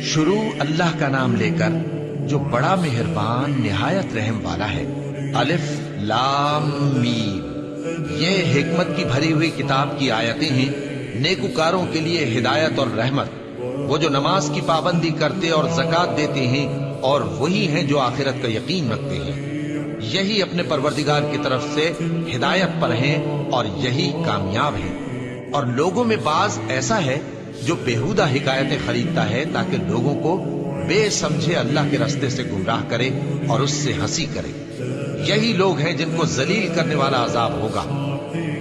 शुरू अल्लाह का नाम लेकर जो बड़ा मेहरबान निहायत रहम वाला है। अलिफ लाम मीम। ये हिकमत की भरी हुई किताब की आयतें हैं, नेकुकारों के लिए हिदायत और रहमत। वो जो नमाज की पाबंदी करते और ज़कात देते हैं और वही हैं जो आखिरत का यकीन रखते हैं। यही अपने परवरदिगार की तरफ से हिदायत पर हैं और यही कामयाब हैं। और लोगों में बाज ऐसा है जो बेहुदा हिकायतें खरीदता है ताकि लोगों को बेसमझे अल्लाह के रास्ते से गुमराह करे और उससे हंसी करे। यही लोग हैं जिनको जलील करने वाला अजाब होगा।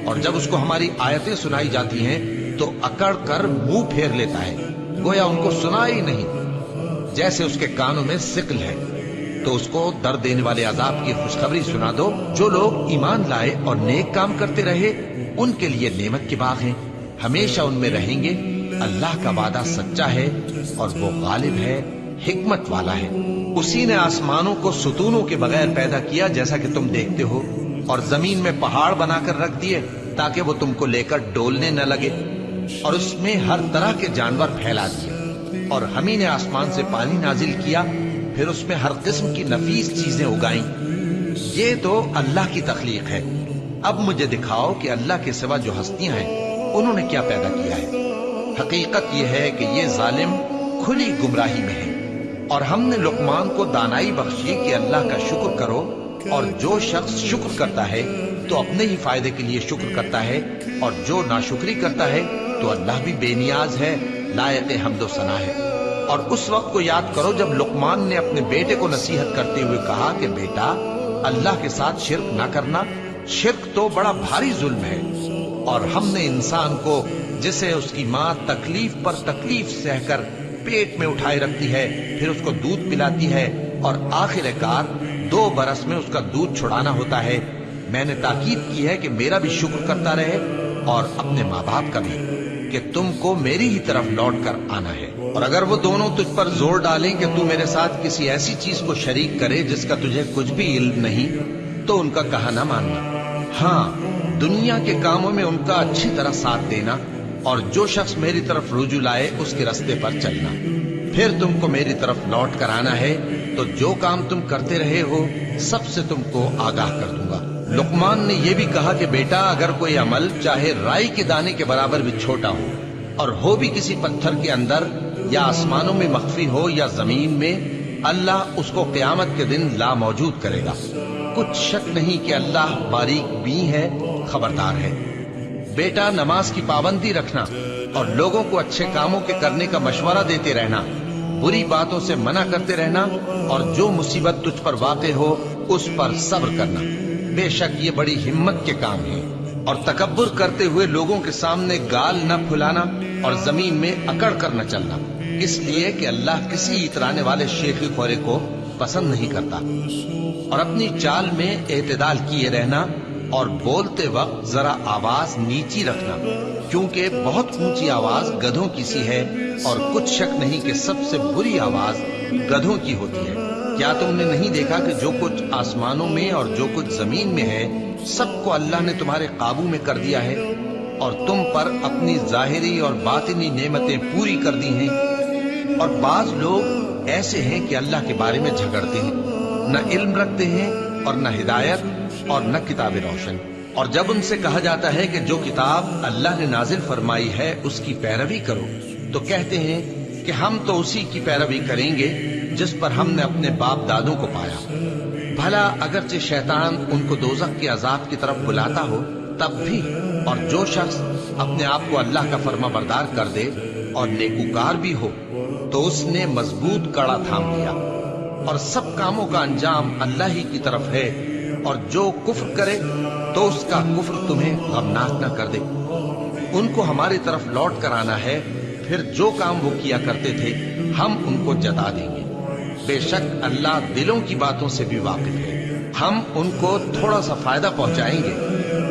और जब उसको हमारी आयतें सुनाई जाती हैं तो अकड़ कर मुंह फेर लेता है, गोया उनको सुना ही नहीं। जैसे उसके कानों में सिकल है। तो उसको दर्द देने वाले अजाब की खुशखबरी सुना दो। जो लोग ईमान लाए और नेक काम करते रहे उनके लिए नेमत के बाग हैं, हमेशा उनमें रहेंगे। अल्लाह का वादा सच्चा है और वो गालिब है, हिकमत वाला है। उसी ने आसमानों को सुतूनों के बगैर पैदा किया जैसा कि तुम देखते हो, और जमीन में पहाड़ बनाकर रख दिए ताकि वो तुमको लेकर डोलने न लगे, और उसमें हर तरह के जानवर फैला दिए। और हम ही ने आसमान से पानी नाजिल किया, फिर उसमें हर किस्म की नफीस चीजें उगाई। ये तो अल्लाह की तख्लीक है। अब मुझे दिखाओ कि अल्लाह के सिवा जो हस्तियां हैं उन्होंने क्या पैदा किया है। हकीकत यह है कि ये जालिम खुली गुमराही में है। और हमने लुकमान को दानाई बख्शी कि अल्लाह का शुक्र करो, और जो शख्स शुक्र करता है तो अपने ही फायदे के लिए शुक्र करता है, और जो नाशुक्री करता है तो अल्लाह भी बेनियाज है, लायक हम्दो सना है। और उस वक्त को याद करो जब लुकमान ने अपने बेटे को नसीहत करते हुए कहा कि बेटा, अल्लाह के साथ शिर्क ना करना, शिर्क तो बड़ा भारी जुल्म है। और हमने इंसान को, जिसे उसकी माँ तकलीफ पर तकलीफ सहकर पेट में उठाए रखती है, फिर उसको दूध पिलाती है और आखिरकार 2 बरस में उसका दूध छुड़ाना होता है, मैंने ताकीद की है कि मेरा भी शुक्र करता रहे और अपने माँ बाप का भी, कि तुमको मेरी ही तरफ लौट कर आना है। और अगर वो दोनों तुझ पर जोर डालें कि तू मेरे साथ किसी ऐसी चीज को शरीक करे जिसका तुझे कुछ भी इल्म नहीं, तो उनका कहा ना मानना। हाँ, दुनिया के कामों में उनका अच्छी तरह साथ देना, और जो शख्स मेरी तरफ रुजू लाए उसके रास्ते पर चलना। फिर तुमको मेरी तरफ लौट कर आना है, तो जो काम तुम करते रहे हो सबसे तुमको आगाह कर दूंगा। लुकमान ने यह भी कहा कि बेटा, अगर कोई अमल चाहे राई के दाने के बराबर भी छोटा हो, और हो भी किसी पत्थर के अंदर या आसमानों में मख्फी हो या जमीन में, अल्लाह उसको क़यामत के दिन ला मौजूद करेगा। कुछ शक नहीं कि अल्लाह बारीक बीन है, खबरदार है। बेटा, नमाज की पाबंदी रखना और लोगों को अच्छे कामों के करने का मशवरा देते रहना, बुरी बातों से मना करते रहना, और जो मुसीबत तुझ पर वाक़े हो उस पर सब्र करना। बेशक ये बड़ी हिम्मत के काम है। और तकब्बुर करते हुए लोगों के सामने गाल न फुलाना और जमीन में अकड़ कर न चलना, इसलिए कि अल्लाह किसी इतराने वाले शेखी खोरे को पसंद नहीं करता। और अपनी चाल में एतदाल किए रहना, और बोलते वक्त जरा आवाज नीची रखना, क्योंकि बहुत ऊंची आवाज गधों की सी है, और कुछ शक नहीं कि सबसे बुरी आवाज गधों की होती है। क्या तुमने नहीं देखा कि जो कुछ आसमानों में और जो कुछ जमीन में है, सबको अल्लाह ने तुम्हारे काबू में कर दिया है, और तुम पर अपनी जाहिरी और बातिनी नेमतें पूरी कर दी हैं। और बाज लोग ऐसे हैं कि अल्लाह के बारे में झगड़ते हैं, न इल्म रखते हैं और न हिदायत और न किताब रोशन। और जब उनसे कहा जाता है कि जो किताब अल्लाह ने नाजिल फरमाई है उसकी पैरवी करो, तो कहते हैं कि हम तो उसी की पैरवी करेंगे जिस पर हमने अपने बाप दादों को पाया। भला अगरचे शैतान उनको दोज़ख के अजाब की तरफ बुलाता हो तब भी। और जो शख्स अपने आप को अल्लाह का फर्मा बरदार कर दे और नेकुकार भी हो, तो उसने मजबूत कड़ा थाम लिया। और सब कामों का अंजाम अल्लाह ही की तरफ है। और जो कुफ्र करे तो उसका कुफ्र तुम्हें गमनाक न कर दे। उनको हमारी तरफ लौट कर आना है, फिर जो काम वो किया करते थे हम उनको जता देंगे। बेशक अल्लाह दिलों की बातों से भी वाकिफ है। हम उनको थोड़ा सा फायदा पहुंचाएंगे,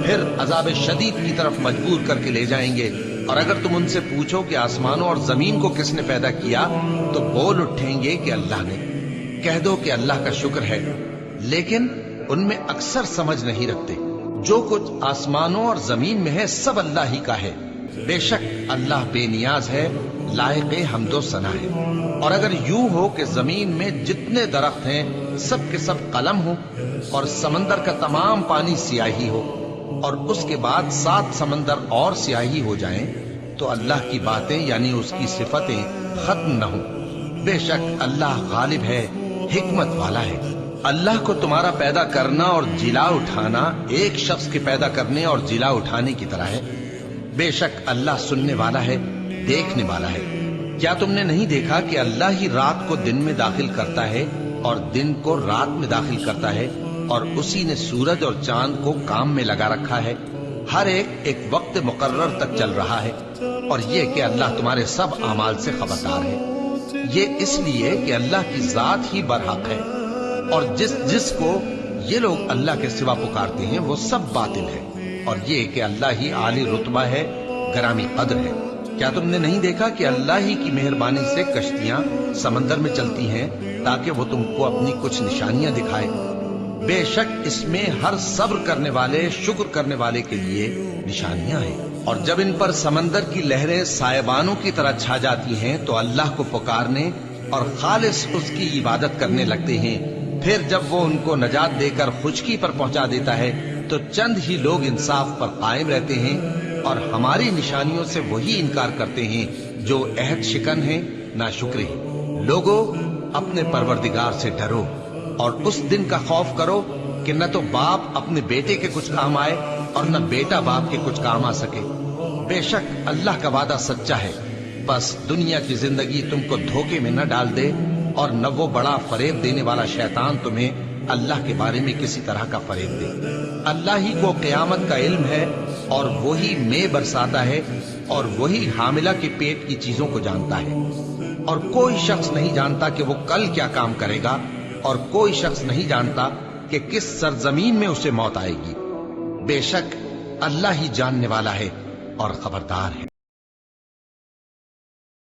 फिर अजाब शदीद की तरफ मजबूर करके ले जाएंगे। और अगर तुम उनसे पूछो कि आसमानों और जमीन को किसने पैदा किया, तो बोल उठेंगे कि अल्लाह ने। कह दो कि अल्लाह का शुक्र है, लेकिन उनमें अक्सर समझ नहीं रखते। जो कुछ आसमानों और जमीन में है सब अल्लाह ही का है। बेशक अल्लाह बेनियाज है, لائق حمد و ثنا ہے۔ اور اگر یوں ہو کہ زمین میں جتنے درخت ہیں سب کے سب قلم ہو اور سمندر کا تمام پانی سیاہی ہو اور اس کے بعد 7 سمندر اور سیاہی ہو جائیں تو اللہ کی باتیں یعنی اس کی صفتیں ختم نہ ہوں۔ بے شک اللہ غالب ہے، حکمت والا ہے۔ اللہ کو تمہارا پیدا کرنا اور جلا اٹھانا ایک شخص کے پیدا کرنے اور جلا اٹھانے کی طرح ہے۔ بے شک اللہ سننے والا ہے، دیکھنے والا ہے۔ کیا تم نے نہیں دیکھا کہ اللہ ہی رات کو دن میں داخل کرتا ہے اور دن کو رات میں داخل کرتا ہے، اور اسی نے سورج اور چاند کو کام میں لگا رکھا ہے، ہر ایک وقت مقرر تک چل رہا ہے، اور یہ کہ اللہ تمہارے سب اعمال سے خبردار ہے۔ یہ اس لیے کہ اللہ کی ذات ہی برحق ہے، اور جس کو یہ لوگ اللہ کے سوا پکارتے ہیں وہ سب باطل ہے، اور یہ کہ اللہ ہی عالی رتبہ ہے، گرامی قدر ہے۔ کیا تم نے نہیں دیکھا کہ اللہ ہی کی مہربانی سے کشتیاں سمندر میں چلتی ہیں تاکہ وہ تم کو اپنی کچھ نشانیاں دکھائے؟ بے شک اس میں ہر صبر کرنے والے، شکر کرنے والے کے لیے نشانیاں ہیں۔ اور جب ان پر سمندر کی لہریں سائبانوں کی طرح چھا جاتی ہیں تو اللہ کو پکارنے اور خالص اس کی عبادت کرنے لگتے ہیں، پھر جب وہ ان کو نجات دے کر خشکی پر پہنچا دیتا ہے تو چند ہی لوگ انصاف پر قائم رہتے ہیں، اور ہماری نشانیوں سے وہی انکار کرتے ہیں جو عہد شکن ہیں، ناشکرے ہیں۔ لوگوں، اپنے پروردگار سے ڈرو اور اس دن کا خوف کرو کہ نہ تو باپ اپنے بیٹے کے کچھ کام آئے اور نہ بیٹا باپ کے کچھ کام آ سکے۔ بے شک اللہ کا وعدہ سچا ہے، بس دنیا کی زندگی تم کو دھوکے میں نہ ڈال دے، اور نہ وہ بڑا فریب دینے والا شیطان تمہیں اللہ کے بارے میں کسی طرح کا فریب دے۔ اللہ ہی کو قیامت کا علم ہے، اور وہی میں برساتا ہے، اور وہی حاملہ کے پیٹ کی چیزوں کو جانتا ہے، اور کوئی شخص نہیں جانتا کہ وہ کل کیا کام کرے گا، اور کوئی شخص نہیں جانتا کہ کس سرزمین میں اسے موت آئے گی۔ بے شک اللہ ہی جاننے والا ہے اور خبردار ہے۔